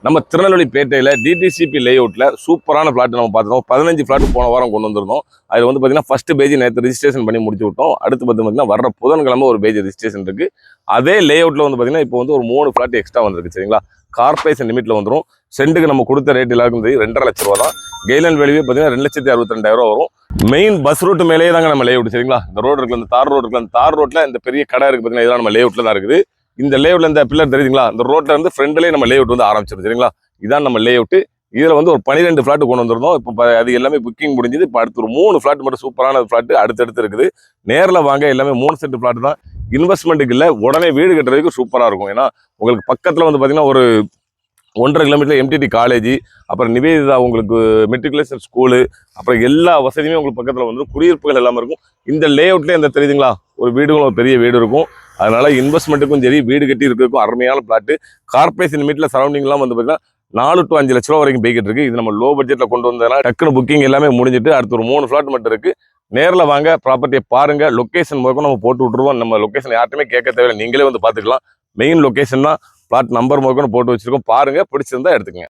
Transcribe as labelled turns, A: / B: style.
A: நம்ம திருநெல்வேலி பேட்டையில் டிடிசிபி லேஅவுட்டில் சூப்பரான ஃப்ளாட் நம்ம பார்த்துருந்தோம். 15 ஃப்ளாட் போன வாரம் கொண்டு வந்திருந்தோம். அதில் வந்து பார்த்தீங்கன்னா ஃபர்ஸ்ட் பேஜ் நேற்று ரிஜிஸ்ட்ரேஷன் பண்ணி முடிச்சு விட்டோம். அடுத்து பார்த்தீங்கன்னா வர்ற புதன்கிழமை ஒரு பேஜ் ரிஜிஸ்ட்ரேஷன் இருக்குது. அதே லேஅவுட்டில் வந்து பார்த்தீங்கன்னா இப்போ வந்து ஒரு 3 ஃப்ளாட் எக்ஸ்ட்ரா வந்திருக்கு. சரிங்களா, கார்பரேஷன் லிமிட்டில் வந்துடும். சென்ட்டுக்கு நம்ம கொடுத்த ரேட் எல்லாருக்கும் தெரியும், 2.5 லட்ச ரூபா தான். கெய்லன் வேல்யூவே பார்த்தீங்கன்னா 2,62,200 வரும். மெயின் பஸ் ரூட் மேலேயே தாங்க நம்ம லேஅவுட். சரிங்களா, இந்த ரோடு இருக்குல்ல, இந்த தார் ரோடு இருக்குல்ல, அந்த தார் ரோட்டில் இந்த பெரிய கடை இருக்குது பார்த்தீங்கன்னா, இதெல்லாம் நம்ம லேஅவுட்டில் தான் இருக்குது. இந்த லேஅவுட்ல இந்த பில்லர் தெரியுதுங்களா, இந்த ரோட்ல இருந்து ஃப்ரண்ட்லேயே நம்ம லேஅவுட் வந்து ஆரம்பிச்சிடும். சரிங்களா, இதான் நம்ம லேஅவுட். இதில் வந்து ஒரு 12 ஃப்ளாட் கொண்டு வந்திருந்தோம். இப்போ அது எல்லாமே புக்கிங் முடிஞ்சது. இப்போ அடுத்து ஒரு 3 ஃப்ளாட் மட்டும் சூப்பரான ஃப்ளாட் அடுத்தடுத்து இருக்குது. நேரில் வாங்க, எல்லாமே 3 சென்ட் ஃப்ளாட் தான். இன்வெஸ்ட்மெண்ட்டுக்கு இல்லை, உடனே வீடு கட்டுறதுக்கு சூப்பராக இருக்கும். ஏன்னா உங்களுக்கு பக்கத்தில் வந்து பார்த்தீங்கன்னா ஒரு 1.5 கிலோமீட்டர் எம்டிடி காலேஜ், அப்புறம் நிவேதிதா உங்களுக்கு மெட்ரிகுலேஷன் ஸ்கூலு, அப்புறம் எல்லா வசதியுமே உங்களுக்கு பக்கத்தில் வந்து குடியிருப்புகள் எல்லாமே இருக்கும். இந்த லேஅவுட்லேயே இந்த தெரியுதுங்களா, ஒரு வீடுகளும் ஒரு பெரிய வீடு இருக்கும். அதனால இன்வெஸ்ட்மெண்ட்டுக்கும் சரி, வீடு கட்டி இருக்கிறதுக்கும் அருமையான பிளாட்டு. கார்பரேஷன் லிமிட்ல சரௌண்டிங்லாம் வந்து பார்த்தீங்கன்னா 4 to 5 லட்ச ரூபா வரைக்கும் போய்கிட்டு இருக்கு. இது நம்ம லோ பட்ஜெட்டில் கொண்டு வந்ததுனால டக்குனு புக்கிங் எல்லாமே முடிஞ்சிட்டு அடுத்து ஒரு 3 ஃப்ளாட் மட்டும் இருக்கு. நேரில் வாங்க, ப்ராப்பர்ட்டியை பாருங்க. லொக்கேஷன் முதல்ல நம்ம போட்டு விட்டுருவோம். நம்ம லொக்கேஷன் யார்ட்டுமே கேட்க தேவையில்லை, நீங்களே வந்து பார்த்துக்கலாம். மெயின் லொக்கேஷன் தான். பிளாட் நம்பர் முதல்ல போட்டு வச்சிருக்கோம். பாருங்க, பிடிச்சிருந்தா எடுத்துக்கங்க.